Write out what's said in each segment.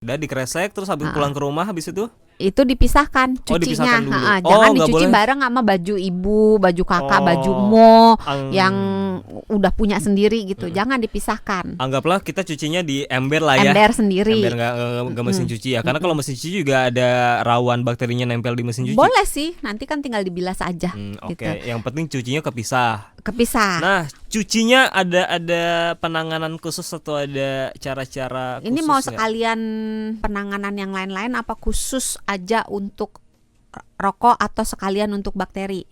Udah dikresek terus habis pulang Heeh. ke rumah habis itu? Itu dipisahkan Oh, dipisahkan cucinya. dulu. Heeh, Oh, jangan nggak dicuci boleh. bareng sama baju ibu, baju kakak, baju Oh, mo yang ang- udah punya sendiri gitu. mm-mm. Jangan dipisahkan. Anggaplah kita cucinya di ember lah ya. Ember Ember sendiri. nggak mesin Mm-mm. cuci ya. Karena kalau Mm-mm. mesin cuci juga ada rawan bakterinya nempel di mesin cuci. Boleh sih, nanti kan tinggal dibilas aja Oke. gitu. Yang penting cucinya kepisah. Kepisah. Nah, cucinya ada penanganan khusus atau ada cara-cara Ini khusus mau nggak? sekalian penanganan yang lain-lain apa khusus aja untuk rokok atau sekalian untuk bakteri?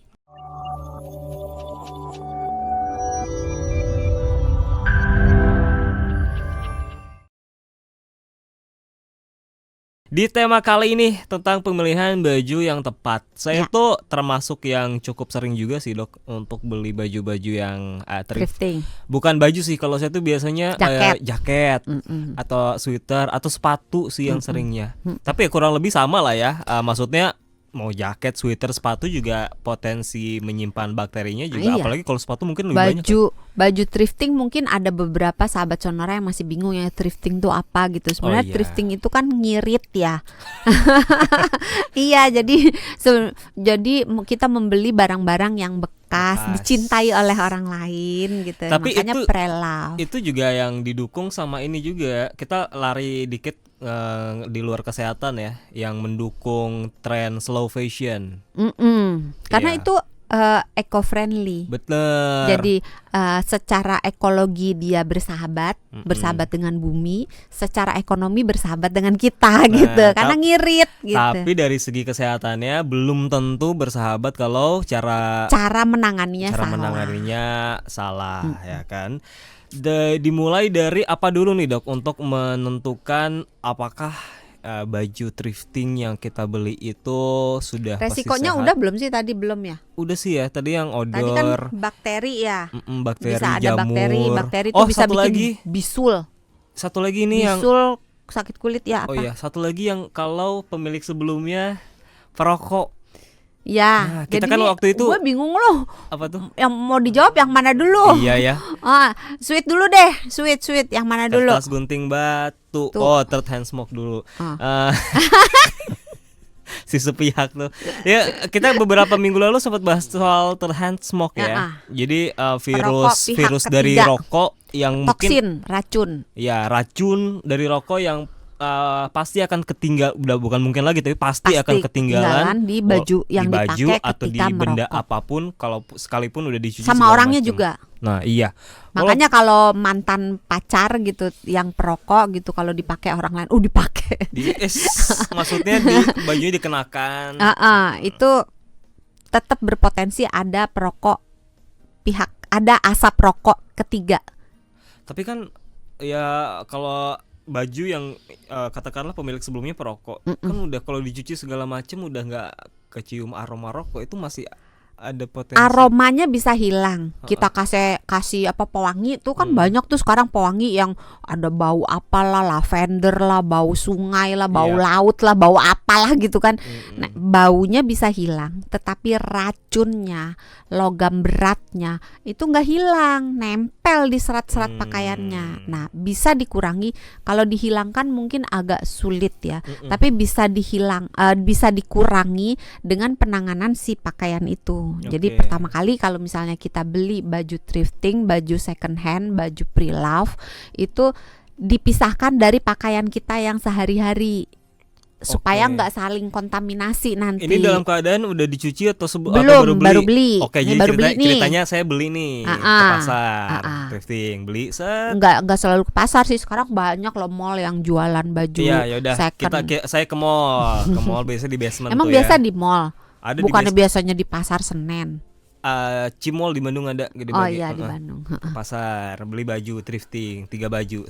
Di tema kali ini tentang pemilihan baju yang tepat. Saya Ya, tuh termasuk yang cukup sering juga sih dok untuk beli baju-baju yang thrift. thrifting, Bukan baju sih, kalau saya tuh biasanya jaket. jaket Mm-mm. atau sweater atau sepatu sih yang Mm-mm. seringnya. Mm. Tapi ya kurang lebih sama lah ya. Maksudnya mau jaket, sweater, sepatu juga potensi menyimpan bakterinya juga. Iya. Apalagi kalau sepatu mungkin lebih banyak. Baju thrifting mungkin ada beberapa sahabat sonora yang masih bingung ya thrifting tuh apa gitu. Sebenarnya iya. thrifting itu kan ngirit ya. Iya, jadi kita membeli barang-barang yang bekas, dicintai oleh orang lain gitu. Tapi Makanya pre-love. itu juga yang didukung sama ini juga. Kita lari dikit di luar kesehatan ya, yang mendukung tren slow fashion. Karena Iya. itu eco-friendly. Betul. Jadi secara ekologi dia bersahabat dengan bumi, secara ekonomi bersahabat dengan kita gitu. Karena ngirit gitu. Tapi dari segi kesehatannya belum tentu bersahabat kalau cara menanganinya salah ya kan. Dimulai dari apa dulu nih dok untuk menentukan apakah baju thrifting yang kita beli itu sudah resikonya pasti sehat? udah belum sih tadi belum ya? Udah sih ya, tadi yang odor. Tadi kan bakteri ya. Bakteri, Bisa ada jamur. bakteri itu bisa satu bikin lagi. bisul. Satu lagi ini yang Bisul sakit kulit ya apa? Oh iya, satu lagi yang kalau pemilik sebelumnya perokok. Ya, Nah, kita jadi kan waktu itu gue bingung loh. apa tuh? Yang mau dijawab yang mana dulu? Iya ya. Sweet dulu deh, sweet yang mana dulu? Kertas gunting batu. Tuh. Oh, third hand smoke dulu. Ah. Si sepihak tuh. Ya, kita beberapa minggu lalu sempat bahas soal third hand smoke ya. Jadi Perokok pihak virus dari ketiga. rokok yang mungkin Racun. ya racun dari rokok yang pasti akan udah bukan mungkin lagi tapi pasti akan ketinggalan di baju yang di baju dipakai atau di ketika benda merokok. apapun kalau sekalipun udah dicuci Sama segala orangnya macem. juga. Nah iya. Makanya kalau mantan pacar gitu yang perokok gitu kalau dipakai orang lain, dipakai. Maksudnya bajunya dikenakan. Itu tetap berpotensi ada ada asap rokok ketiga. Tapi kan ya kalau baju yang katakanlah pemilik sebelumnya perokok kan udah kalau dicuci segala macem udah nggak kecium aroma rokok, itu masih ada potensi aromanya bisa hilang. Kita kasih apa pewangi tuh kan banyak tuh sekarang pewangi yang ada bau apalah, lavender lah, bau sungai lah, bau laut lah, bau apalah gitu kan. Nah, baunya bisa hilang, tetapi racunnya, logam beratnya itu nggak hilang, nempel di serat-serat pakaiannya. Nah, bisa dikurangi. Kalau dihilangkan mungkin agak sulit ya, tapi bisa dikurangi dengan penanganan si pakaian itu. Jadi pertama kali kalau misalnya kita beli baju thrifting, baju second hand, baju pre-love itu dipisahkan dari pakaian kita yang sehari-hari supaya nggak saling kontaminasi nanti. Ini dalam keadaan udah dicuci atau belum, baru beli. Oke, Ini jadi beli ceritanya saya beli nih ke pasar thrifting, beli nggak selalu ke pasar sih, sekarang banyak loh mall yang jualan baju second. Saya ke mall biasanya di basement. Emang tuh biasa ya. di mall? Ada bukannya biasanya di pasar Senen? Cimol di Bandung ada gede Oh banget. iya di Bandung. Pasar beli baju thrifting 3 baju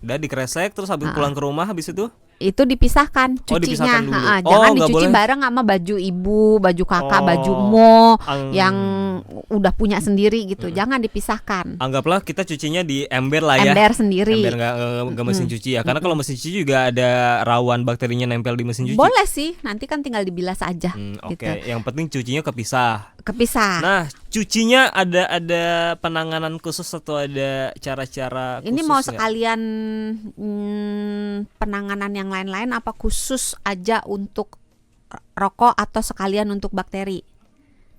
udah dikresek terus habis pulang ke rumah habis itu dipisahkan cucinya. Dipisahkan dulu. Jangan nggak dicuci boleh. bareng sama baju ibu, baju kakak, baju mo yang udah punya sendiri gitu. Jangan dipisahkan. Anggaplah kita cucinya di ember lah ya. Ember sendiri. Ember nggak mesin cuci ya. Karena kalau mesin cuci juga ada rawan bakterinya nempel di mesin cuci. Boleh sih, nanti kan tinggal dibilas aja. Oke. Gitu. Yang penting cucinya kepisah. kepisah. Nah, cucinya ada penanganan khusus atau ada cara-cara khusus? Ini mau nggak? sekalian penanganan yang lain-lain apa khusus aja untuk rokok atau sekalian untuk bakteri?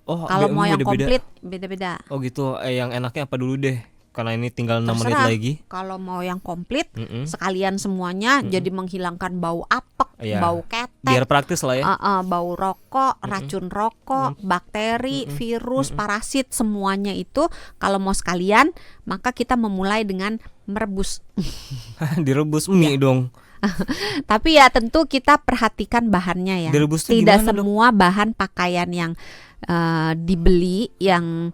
Oh, Kalau mau yang beda-beda. komplit beda-beda. Oh gitu. Yang enaknya apa dulu deh? Karena ini tinggal 6 menit Terserah. lagi. Kalau mau yang komplit Mm-mm. sekalian semuanya jadi menghilangkan bau apek, Iya. bau ketek, Biar praktis lah ya. bau rokok, racun rokok, bakteri, virus, parasit semuanya itu kalau mau sekalian maka kita memulai dengan merebus. Direbus mie dong. Tapi ya tentu kita perhatikan bahannya ya. Direbus tuh Tidak gimana, Dok? semua bahan pakaian yang dibeli yang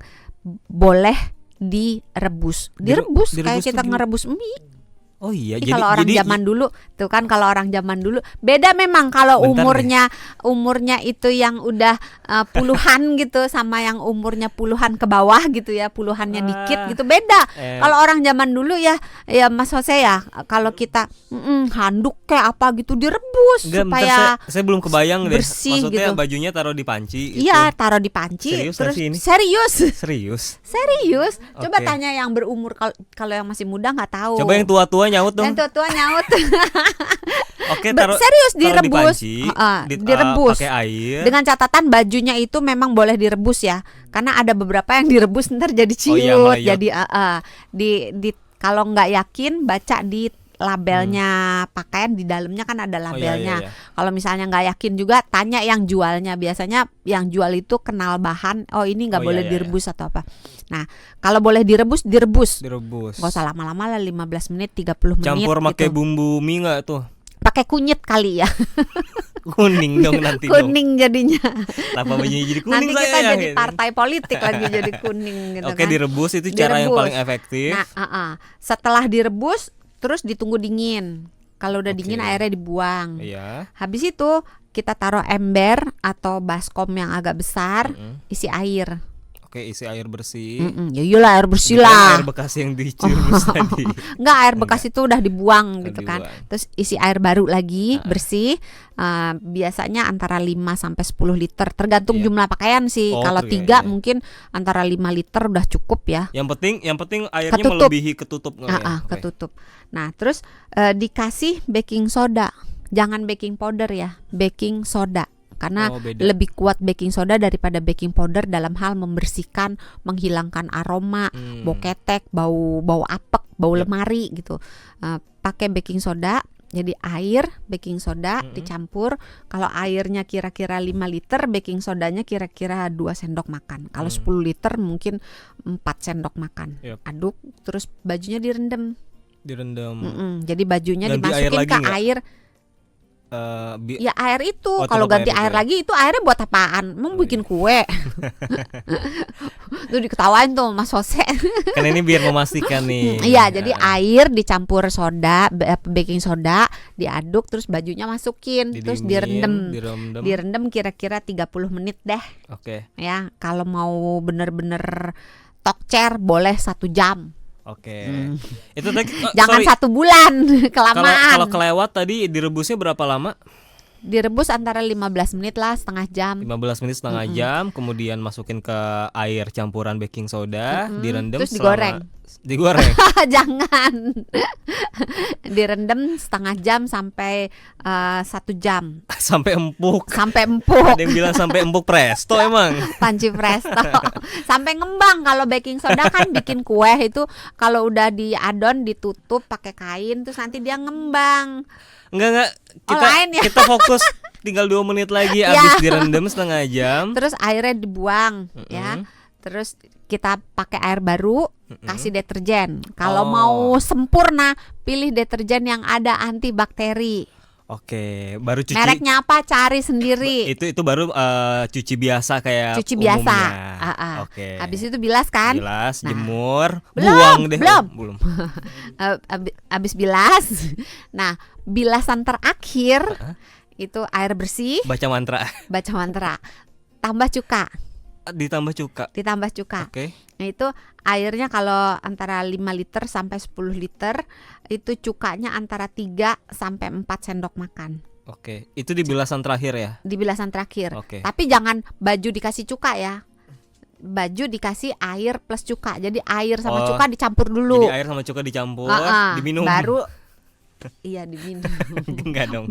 boleh direbus. Direbus kayak direbus tuh kita gimana? ngerebus mie. Oh iya, Ih, kalau orang zaman dulu tuh kan, kalau orang zaman dulu beda memang kalau Bentar umurnya itu yang udah puluhan gitu sama yang umurnya puluhan ke bawah gitu ya, puluhannya dikit gitu beda. Kalau orang zaman dulu ya Mas Jose ya, kalau kita handuk kayak apa gitu direbus supaya saya belum kebayang deh. bersih Maksudnya gitu. bajunya taruh di panci gitu. Iya, taruh di panci. Serius terus nggak sih ini? serius. Serius. Coba Oke. tanya yang berumur, kalau yang masih muda nggak tahu. Coba yang tua-tua nyaut dong. Yang tua-tua nyaut. Oke, taruh Serius taruh di direbus. panci, Direbus. pakai air. Dengan catatan bajunya itu memang boleh direbus ya. Karena ada beberapa yang direbus ntar jadi ciut. iya, melayot. Jadi kalau nggak yakin baca di labelnya pakaian, di dalamnya kan ada labelnya. iya. Kalau misalnya nggak yakin juga tanya yang jualnya. Biasanya yang jual itu kenal bahan. Oh ini nggak Oh, boleh iya. direbus atau apa. Nah kalau boleh direbus direbus. Direbus. Gak usah lama-lama lah, 15 menit 30 menit. Campur pakai gitu. bumbu mie nggak tuh? Pakai kunyit kali ya. Kuning dong nanti dong. Kuning jadinya. Kenapa bajunya jadi kuning Nanti kita saya? jadi gitu. partai politik lagi jadi kuning gitu. Oke, kan. direbus itu cara yang Direbus. paling efektif. Nah, setelah direbus terus ditunggu dingin. Kalau udah dingin Oke. airnya dibuang. Iya. Habis itu kita taruh ember atau baskom yang agak besar, isi air. Oke, isi air bersih. Ya iyalah air bersih Bukan lah. air bekas yang direbus tadi. Enggak, air bekas itu udah dibuang Udah gitu kan. dibuang. Terus isi air baru lagi bersih. Biasanya antara 5 sampai 10 liter tergantung Iya. jumlah pakaian sih. Oh, Kalau tergantung, 3 iya. mungkin antara 5 liter udah cukup ya. Yang penting airnya Ketutup. melebihi ketutup nggak ya? Oke. Ketutup. Nah, terus dikasih baking soda. Jangan baking powder ya, baking soda. Karena Oh, beda. lebih kuat baking soda daripada baking powder dalam hal membersihkan, menghilangkan aroma, bau ketek, bau apek, bau lemari gitu. Pakai baking soda. Jadi air, baking soda dicampur. Kalau airnya kira-kira 5 liter, baking sodanya kira-kira 2 sendok makan. Kalau 10 liter mungkin 4 sendok makan. Yap. Aduk, terus bajunya direndam. Direndam. Jadi bajunya Ganti air dimasukin lagi ke nggak? air. Ya air itu. Oh, Kalau tetap ganti air air itu ya? lagi itu airnya buat apaan? Mau bikin kue. Tuh diketawain tuh Mas Jose. Kan ini biar memastikan nih. Iya, jadi air dicampur soda, baking soda, diaduk terus bajunya masukin, terus direndam. Direndam kira-kira 30 menit deh. Oke. Ya, kalau mau bener-bener tokcer boleh 1 jam. Oke. Itu tadi Jangan 1 bulan, kelamaan. Kalau kelewat tadi direbusnya berapa lama? Direbus antara 15 menit lah, setengah jam. 15 menit setengah jam, kemudian masukin ke air campuran baking soda, direndam Terus selama- digoreng. Digoreng. Jangan. Direndam setengah jam sampai 1 jam. Sampai empuk. Sampai empuk. Ada yang bilang sampai empuk presto emang. Panci presto. Sampai ngembang. Kalau baking soda kan bikin kue itu kalau udah diadon ditutup pakai kain terus nanti dia ngembang. Enggak kita lain ya? kita fokus tinggal 2 menit lagi Ya. habis direndam setengah jam. Terus airnya dibuang ya. Terus kita pakai air baru, kasih deterjen. Kalau Oh. mau sempurna, pilih deterjen yang ada antibakteri. Oke, baru cuci. Mereknya apa? Cari sendiri. Itu baru cuci biasa kayak Cuci biasa. umumnya. Oke. Habis itu bilas kan? Bilas, Nah. jemur, Belum, buang deh. belum. Belum. Habis bilas. Nah, bilasan terakhir itu air bersih, Baca mantra. baca mantra. Tambah cuka, Ditambah cuka. ditambah cuka. Oke. Nah, itu airnya kalau antara 5 liter sampai 10 liter, itu cukanya antara 3 sampai 4 sendok makan. Oke. Itu di bilasan terakhir ya. Di bilasan terakhir. Oke. Tapi jangan baju dikasih cuka ya. baju dikasih air plus cuka. Jadi air sama Oh, cuka dicampur dulu. Jadi air sama cuka dicampur, Ah, diminum. baru iya diminum. Enggak dong.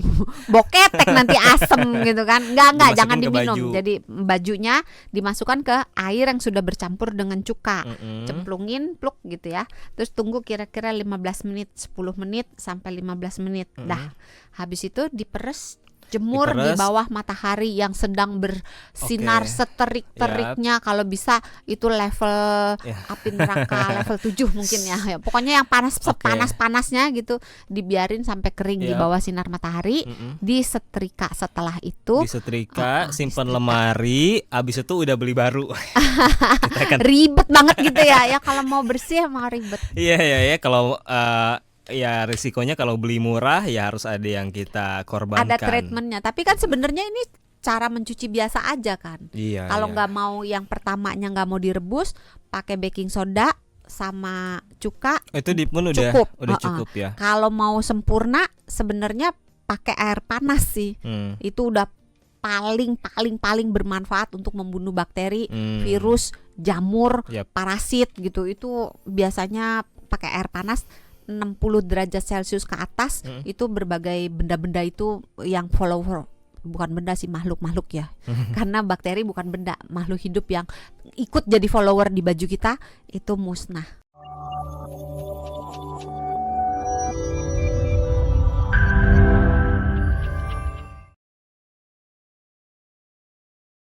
Boketek nanti asem gitu kan. Enggak, Dimasukin jangan ke diminum. baju. Jadi bajunya dimasukkan ke air yang sudah bercampur dengan cuka. Cemplungin pluk gitu ya. Terus tunggu kira-kira 15 menit, 10 menit sampai 15 menit. Dah. Habis itu diperes, jemur di Diperes. bawah matahari yang sedang bersinar Oke. seterik-teriknya. Kalau bisa itu level Ya. api neraka level 7 mungkin ya. Ya, pokoknya yang panas Oke. sepanas-panasnya gitu, dibiarin sampai kering di Ya. bawah sinar matahari, disetrika. Setelah itu Disetrika, simpan disetrika. lemari, abis itu udah beli baru. Kita akan ribet banget gitu ya. Ya kalau mau bersih emang ribet. iya kalau ya risikonya kalau beli murah ya harus ada yang kita korbankan. Ada treatmentnya. Tapi kan sebenarnya ini cara mencuci biasa aja kan. Iya. Kalau iya. nggak mau yang pertamanya nggak mau direbus, pakai baking soda sama cuka Itu pun udah cukup. cukup ya. Kalau mau sempurna sebenarnya pakai air panas sih. Itu udah paling bermanfaat untuk membunuh bakteri, virus, jamur, Yap. parasit gitu. Itu biasanya pakai air panas 60 derajat Celcius ke atas. Itu berbagai benda-benda itu yang follower, bukan benda sih, makhluk-makhluk ya. Karena bakteri bukan benda, makhluk hidup yang ikut jadi follower di baju kita itu musnah.